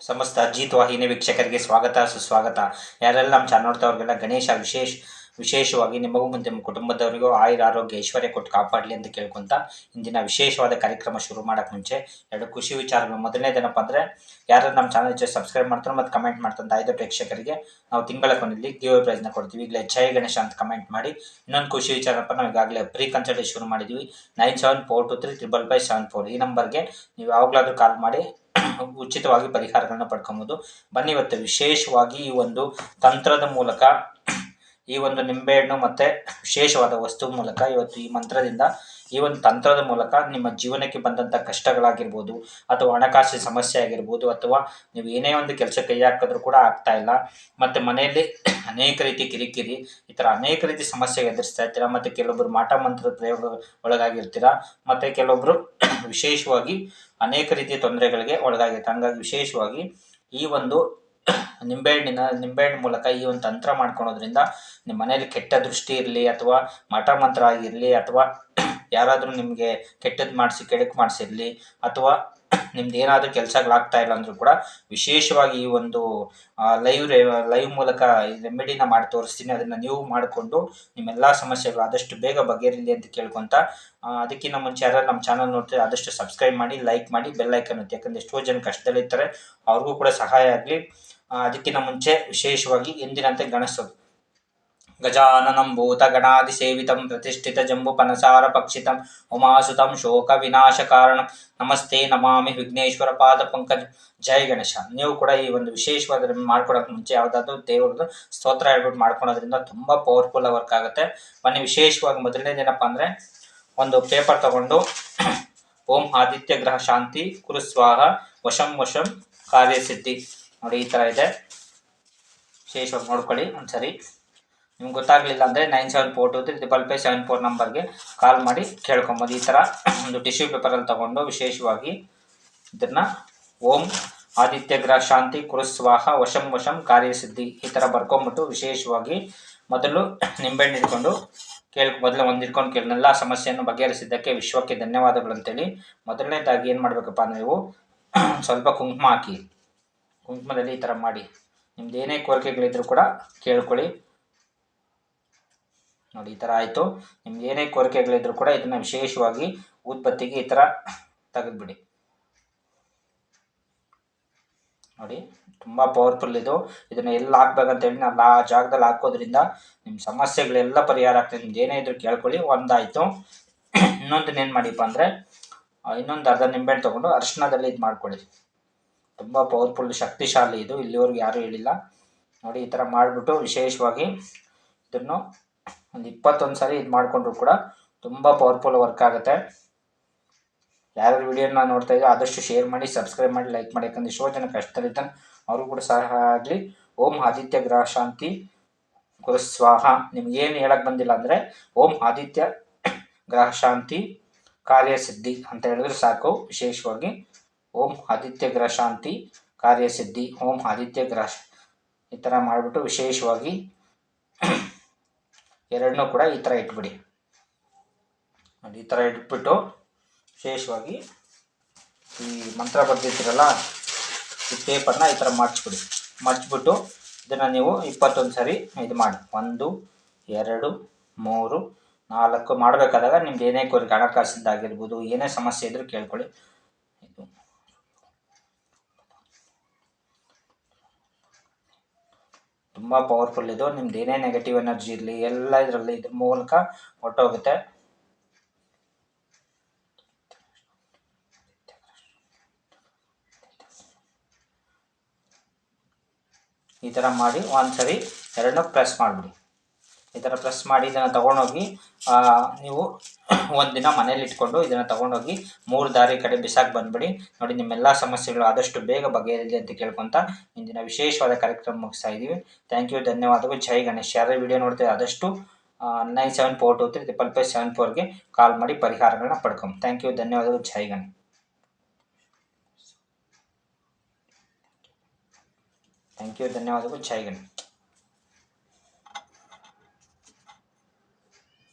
ಸಮಸ್ತ ಅಜಿತ್ ವಾಹಿನಿ ವೀಕ್ಷಕರಿಗೆ ಸ್ವಾಗತ ಸುಸ್ವಾಗತ. ಯಾರೆಲ್ಲ ನಮ್ಮ ಚಾನಲ್ ನೋಡ್ತಾ ಅವ್ರಿಗೆಲ್ಲ ಗಣೇಶ ವಿಶೇಷವಾಗಿ ನಿಮಗೂ ಮತ್ತು ನಿಮ್ಮ ಕುಟುಂಬದವರಿಗೂ ಆಯುರ ಆರೋಗ್ಯ ಐಶ್ವರ್ಯ ಕೊಟ್ಟು ಕಾಪಾಡಲಿ ಅಂತ ಕೇಳ್ಕೊಂತ ಇಂದಿನ ವಿಶೇಷವಾದ ಕಾರ್ಯಕ್ರಮ ಶುರು ಮಾಡೋಕ್ಕೆ ಮುಂಚೆ ಎರಡು ಖುಷಿ ವಿಚಾರಗಳು. ಮೊದಲನೇದೇನಪ್ಪ ಅಂದರೆ, ಯಾರು ನಮ್ಮ ಚಾನಲ್ ಸಬ್ಸ್ಕ್ರೈಬ್ ಮಾಡ್ತಾರೆ ಮತ್ತು ಕಮೆಂಟ್ ಮಾಡ್ತಂತ 5 ಪ್ರೇಕ್ಷಕರಿಗೆ ನಾವು ತಿಂಗಳ ಕೊನೆಯಲ್ಲಿ ಗಿವ್ ಪ್ರೈಸ್ನ ಕೊಡ್ತೀವಿ. ಈಗಲೇ ಜೈ ಗಣೇಶ ಅಂತ ಕಮೆಂಟ್ ಮಾಡಿ. ಇನ್ನೊಂದು ಖುಷಿ ವಿಚಾರಪ್ಪ, ನಾವು ಈಗಾಗಲೇ ಪ್ರೀ ಕನ್ಸಲ್ಟೇಷನ್ ಶುರು ಮಾಡಿದ್ವಿ. 9742355574 ಈ ನಂಬರ್ಗೆ ನೀವು ಯಾವಾಗಲಾದರೂ ಕಾಲ್ ಮಾಡಿ ಉಚಿತವಾಗಿ ಪರಿಹಾರಗಳನ್ನ ಪಡ್ಕೊಬೋದು. ಬನ್ನಿ, ಇವತ್ತು ವಿಶೇಷವಾಗಿ ಈ ಒಂದು ತಂತ್ರದ ಮೂಲಕ, ಈ ಒಂದು ನಿಂಬೆಹಣ್ಣು ಮತ್ತು ವಿಶೇಷವಾದ ವಸ್ತು ಮೂಲಕ, ಇವತ್ತು ಈ ಮಂತ್ರದಿಂದ, ಈ ಒಂದು ತಂತ್ರದ ಮೂಲಕ ನಿಮ್ಮ ಜೀವನಕ್ಕೆ ಬಂದಂಥ ಕಷ್ಟಗಳಾಗಿರ್ಬೋದು, ಅಥವಾ ಹಣಕಾಸಿನ ಸಮಸ್ಯೆ ಆಗಿರ್ಬೋದು, ಅಥವಾ ನೀವು ಏನೇ ಒಂದು ಕೆಲಸ ಕೈ ಹಾಕಿದ್ರೂ ಕೂಡ ಆಗ್ತಾ ಇಲ್ಲ, ಮತ್ತು ಮನೆಯಲ್ಲಿ ಅನೇಕ ರೀತಿ ಕಿರಿಕಿರಿ, ಈ ಥರ ಅನೇಕ ರೀತಿ ಸಮಸ್ಯೆ ಎದುರಿಸ್ತಾ ಇರ್ತೀರ. ಮತ್ತು ಕೆಲವೊಬ್ಬರು ಮಾಟ ಮಂತ್ರದ ಪ್ರಯೋಗ ಒಳಗಾಗಿರ್ತೀರ, ಮತ್ತು ಕೆಲವೊಬ್ಬರು ವಿಶೇಷವಾಗಿ ಅನೇಕ ರೀತಿಯ ತೊಂದರೆಗಳಿಗೆ ಒಳಗಾಗಿರ್ತಾರೆ. ಹಾಗಾಗಿ ವಿಶೇಷವಾಗಿ ಈ ಒಂದು ನಿಂಬೆಹಣ್ಣು ಮೂಲಕ ಈ ಒಂದು ತಂತ್ರ ಮಾಡ್ಕೊಳೋದ್ರಿಂದ ನಿಮ್ಮ ಮನೇಲಿ ಕೆಟ್ಟ ದೃಷ್ಟಿ ಇರಲಿ, ಅಥವಾ ಮಠ ಮಂತ್ರ ಆಗಿರಲಿ, ಅಥವಾ ಯಾರಾದರೂ ನಿಮಗೆ ಕೆಟ್ಟದ್ದು ಕೆಡಕು ಮಾಡಿಸಿರಲಿ, ಅಥವಾ ನಿಮ್ದು ಏನಾದರೂ ಕೆಲಸಗಳಾಗ್ತಾ ಇಲ್ಲ ಅಂದರೂ ಕೂಡ ವಿಶೇಷವಾಗಿ ಈ ಒಂದು ಲೈವ್ ಮೂಲಕ ಈ ರೆಮಿಡಿನ ಮಾಡಿ ತೋರಿಸ್ತೀನಿ. ಅದನ್ನು ನೀವು ಮಾಡಿಕೊಂಡು ನಿಮ್ಮೆಲ್ಲ ಸಮಸ್ಯೆಗಳು ಆದಷ್ಟು ಬೇಗ ಬಗೆಹರಿಲಿ ಅಂತ ಕೇಳ್ಕೊತ, ಅದಕ್ಕಿಂತ ಮುಂಚೆ ಯಾರು ನಮ್ಮ ಚಾನಲ್ ನೋಡ್ತೀವಿ ಆದಷ್ಟು ಸಬ್ಸ್ಕ್ರೈಬ್ ಮಾಡಿ, ಲೈಕ್ ಮಾಡಿ, ಬೆಲ್ ಐಕನ್ ಒತ್ತಿ. ಯಾಕಂದರೆ ಎಷ್ಟೋ ಜನ ಕಷ್ಟದಲ್ಲಿರ್ತಾರೆ, ಅವ್ರಿಗೂ ಕೂಡ ಸಹಾಯ ಆಗಲಿ. ಅದಕ್ಕಿಂತ ಮುಂಚೆ ವಿಶೇಷವಾಗಿ ಎಂದಿನಂತೆ ಗಣೇಶೋತ್ಸವ ಗಜಾನನಂ ಭೂತಗಣಾಧಿಸೇವಿತಂ ಪ್ರತಿಷ್ಠಿತ ಜಂಬುಪನಸಾರ ಪಕ್ಷಿತಂ ಉಮಾಸುತಂ ಶೋಕ ವಿನಾಶ ಕಾರಣಂ ನಮಸ್ತೆ ನಮಾಮಿ ವಿಘ್ನೇಶ್ವರ ಪಾದ ಪಂಕಜ. ಜೈ ಗಣೇಶ. ನೀವು ಕೂಡ ಈ ಒಂದು ವಿಶೇಷವಾದ ಮಾಡ್ಕೊಳಕ್ಕೆ ಮುಂಚೆ ಯಾವುದಾದ್ರೂ ದೇವ್ರದ್ದು ಸ್ತೋತ್ರ ಹೇಳ್ಬಿಟ್ಟು ಮಾಡ್ಕೊಳೋದ್ರಿಂದ ತುಂಬ ಪವರ್ಫುಲ್ ವರ್ಕ್ ಆಗುತ್ತೆ. ಬನ್ನಿ, ವಿಶೇಷವಾಗಿ ಮೊದಲನೇದೇನಪ್ಪ ಅಂದರೆ, ಒಂದು ಪೇಪರ್ ತಗೊಂಡು ಓಂ ಆದಿತ್ಯ ಗ್ರಹ ಶಾಂತಿ ಕುರುಸ್ವಾಹ ವಶಂ ವಶಂ ಕಾರ್ಯಸಿದ್ಧಿ ನೋಡಿ, ಈ ಥರ ಇದೆ. ವಿಶೇಷವಾಗಿ ನೋಡ್ಕೊಳ್ಳಿ ಒಂದ್ಸರಿ. ನಿಮ್ಗೆ ಗೊತ್ತಾಗಲಿಲ್ಲ ಅಂದರೆ 9742355574 ನಂಬರ್ಗೆ ಕಾಲ್ ಮಾಡಿ ಕೇಳ್ಕೊಬೋದು. ಈ ಥರ ಒಂದು ಟಿಶ್ಯೂ ಪೇಪರಲ್ಲಿ ತೊಗೊಂಡು ವಿಶೇಷವಾಗಿ ಇದನ್ನು ಓಂ ಆದಿತ್ಯ ಗ್ರಹ ಶಾಂತಿ ಕುರುಸ್ವಾಹ ವಶಂ ವಶಂ ಕಾರ್ಯಸಿದ್ಧಿ ಈ ಥರ ಬರ್ಕೊಂಬಿಟ್ಟು, ವಿಶೇಷವಾಗಿ ಮೊದಲು ನಿಂಬೆಹಣ್ಣು ಇಟ್ಕೊಂಡು ಮೊದಲು ಒಂದು ಇಟ್ಕೊಂಡು ಎಲ್ಲ ಸಮಸ್ಯೆಯನ್ನು ಬಗೆಹರಿಸಿದ್ದಕ್ಕೆ ವಿಶ್ವಕ್ಕೆ ಧನ್ಯವಾದಗಳು ಅಂತೇಳಿ. ಮೊದಲನೇದಾಗಿ ಏನು ಮಾಡಬೇಕಪ್ಪ ಅಂದರೆ, ನೀವು ಸ್ವಲ್ಪ ಕುಂಕುಮ ಹಾಕಿ, ಕುಂಕುಮದಲ್ಲಿ ಈ ಥರ ಮಾಡಿ ನಿಮ್ದು ಏನೇ ಕೋರಿಕೆಗಳಿದ್ರೂ ಕೂಡ ಕೇಳ್ಕೊಳ್ಳಿ. ನೋಡಿ, ಈ ಥರ ಆಯಿತು. ನಿಮ್ದು ಏನೇ ಕೋರಿಕೆಗಳಿದ್ರೂ ಕೂಡ ಇದನ್ನು ವಿಶೇಷವಾಗಿ ಉತ್ಪತ್ತಿಗೆ ಈ ಥರ ತೆಗೆದುಬಿಡಿ. ನೋಡಿ, ತುಂಬ ಪವರ್ಫುಲ್ ಇದು. ಇದನ್ನು ಎಲ್ಲ ಹಾಕ್ಬೇಕಂತೇಳಿ ನಾನು ಆ ಜಾಗದಲ್ಲಿ ಹಾಕೋದ್ರಿಂದ ನಿಮ್ಮ ಸಮಸ್ಯೆಗಳೆಲ್ಲ ಪರಿಹಾರ ಆಗ್ತದೆ. ನಿಮ್ದು ಏನೇ ಇದ್ರೂ ಕೇಳ್ಕೊಳ್ಳಿ. ಒಂದಾಯಿತು. ಇನ್ನೊಂದನ್ನೇನು ಮಾಡಿಪ್ಪ ಅಂದರೆ, ಇನ್ನೊಂದು ಅರ್ಧ ನಿಂಬೆಹಣ್ಣು ತೊಗೊಂಡು ಅರಿಶಿಣದಲ್ಲಿ ಇದು ಮಾಡ್ಕೊಳ್ಳಿ. ತುಂಬ ಪವರ್ಫುಲ್ ಶಕ್ತಿಶಾಲಿ ಇದು, ಇಲ್ಲಿವರೆಗೂ ಯಾರೂ ಹೇಳಿಲ್ಲ. ನೋಡಿ, ಈ ಥರ ಮಾಡಿಬಿಟ್ಟು ವಿಶೇಷವಾಗಿ ಇದನ್ನು ಒಂದು 21 ಸಾರಿ ಇದು ಮಾಡಿಕೊಂಡ್ರು ಕೂಡ ತುಂಬ ಪವರ್ಫುಲ್ ವರ್ಕ್ ಆಗುತ್ತೆ. ಯಾರು ವಿಡಿಯೋನ ನೋಡ್ತಾ ಇದ್ದೀವಿ ಆದಷ್ಟು ಶೇರ್ ಮಾಡಿ, ಸಬ್ಸ್ಕ್ರೈಬ್ ಮಾಡಿ, ಲೈಕ್ ಮಾಡಿ. ಯಾಕಂದರೆ ಎಷ್ಟೋ ಜನ ಕಷ್ಟದಲ್ಲಿದ್ದಾನೆ, ಅವ್ರಿಗೂ ಕೂಡ ಸಹಾಯ ಆಗಲಿ. ಓಂ ಆದಿತ್ಯ ಗ್ರಹ ಶಾಂತಿ ಕುರುಸ್ವಾಹ. ನಿಮ್ಗೇನು ಹೇಳಕ್ಕೆ ಬಂದಿಲ್ಲ ಅಂದರೆ, ಓಂ ಆದಿತ್ಯ ಗ್ರಹ ಶಾಂತಿ ಕಾರ್ಯಸಿದ್ಧಿ ಅಂತ ಹೇಳಿದ್ರೆ ಸಾಕು. ವಿಶೇಷವಾಗಿ ಓಂ ಆದಿತ್ಯ ಗ್ರಹ ಶಾಂತಿ ಕಾರ್ಯಸಿದ್ಧಿ, ಓಂ ಆದಿತ್ಯ ಗ್ರಹ ಈ ಥರ ಮಾಡಿಬಿಟ್ಟು ವಿಶೇಷವಾಗಿ ಎರಡನ್ನೂ ಕೂಡ ಈ ಥರ ಇಟ್ಬಿಡಿ. ನೋಡಿ, ಈ ಥರ ಇಟ್ಬಿಟ್ಟು ವಿಶೇಷವಾಗಿ ಈ ಮಂತ್ರ ಬರ್ದಿರ್ತೀರಲ್ಲ, ಈ ಪೇಪರ್ನ ಈ ಥರ ಮಡ್ಚ್ಬಿಟ್ಟು ಇದನ್ನು ನೀವು 21 ಸಾರಿ ಇದು ಮಾಡಿ. 1 2 3 4 ಮಾಡಬೇಕಾದಾಗ ನಿಮ್ದು ಏನೇ ಕೋರಿಕೆ, ಹಣಕಾಸಿಂದಾಗಿರ್ಬೋದು, ಏನೇ ಸಮಸ್ಯೆ ಇದ್ರೂ ಕೇಳ್ಕೊಳ್ಳಿ. ಇದು ತುಂಬ ಪವರ್ಫುಲ್ ಇದು. ನಿಮ್ದು ಏನೇ ನೆಗೆಟಿವ್ ಎನರ್ಜಿ ಇರಲಿ ಎಲ್ಲ ಇದರಲ್ಲಿ ಇದ್ರ ಮೂಲಕ ಹೊರಟೋಗುತ್ತೆ. ಈ ಥರ ಮಾಡಿ ಒಂದ್ಸರಿ ಎರಡನ್ನೂ ಪ್ರೆಸ್ ಮಾಡಿಬಿಡಿ. ಈ ಥರ ಪ್ರೆಸ್ ಮಾಡಿ ಇದನ್ನು ತೊಗೊಂಡೋಗಿ ನೀವು ಒಂದಿನ ಮನೇಲಿ ಇಟ್ಕೊಂಡು ಇದನ್ನು ತೊಗೊಂಡೋಗಿ 3 ದಾರಿ ಕಡೆ ಬಿಸಾಕಿ ಬಂದುಬಿಡಿ. ನೋಡಿ, ನಿಮ್ಮೆಲ್ಲ ಸಮಸ್ಯೆಗಳು ಆದಷ್ಟು ಬೇಗ ಬಗೆಹರಿಲಿ ಅಂತ ಕೇಳ್ಕೊತ ಇಂದಿನ ವಿಶೇಷವಾದ ಕಾರ್ಯಕ್ರಮ ಮುಗಿಸ್ತಾ ಇದ್ದೀವಿ. ಥ್ಯಾಂಕ್ ಯು, ಧನ್ಯವಾದಗಳು. ಜೈ ಗಣೇಶ್. ಯಾರೇ ವಿಡಿಯೋ ನೋಡ್ತೀವಿ ಆದಷ್ಟು 9742355574ಗೆ ಕಾಲ್ ಮಾಡಿ ಪರಿಹಾರಗಳನ್ನ ಪಡ್ಕೊಂಡು. ಥ್ಯಾಂಕ್ ಯು, ಧನ್ಯವಾದಗಳು. ಜೈ ಗಣೇಶ್. ಥ್ಯಾಂಕ್ ಯು, ಧನ್ಯವಾದಗಳು. ಜೈ ಗಣೇಶ್.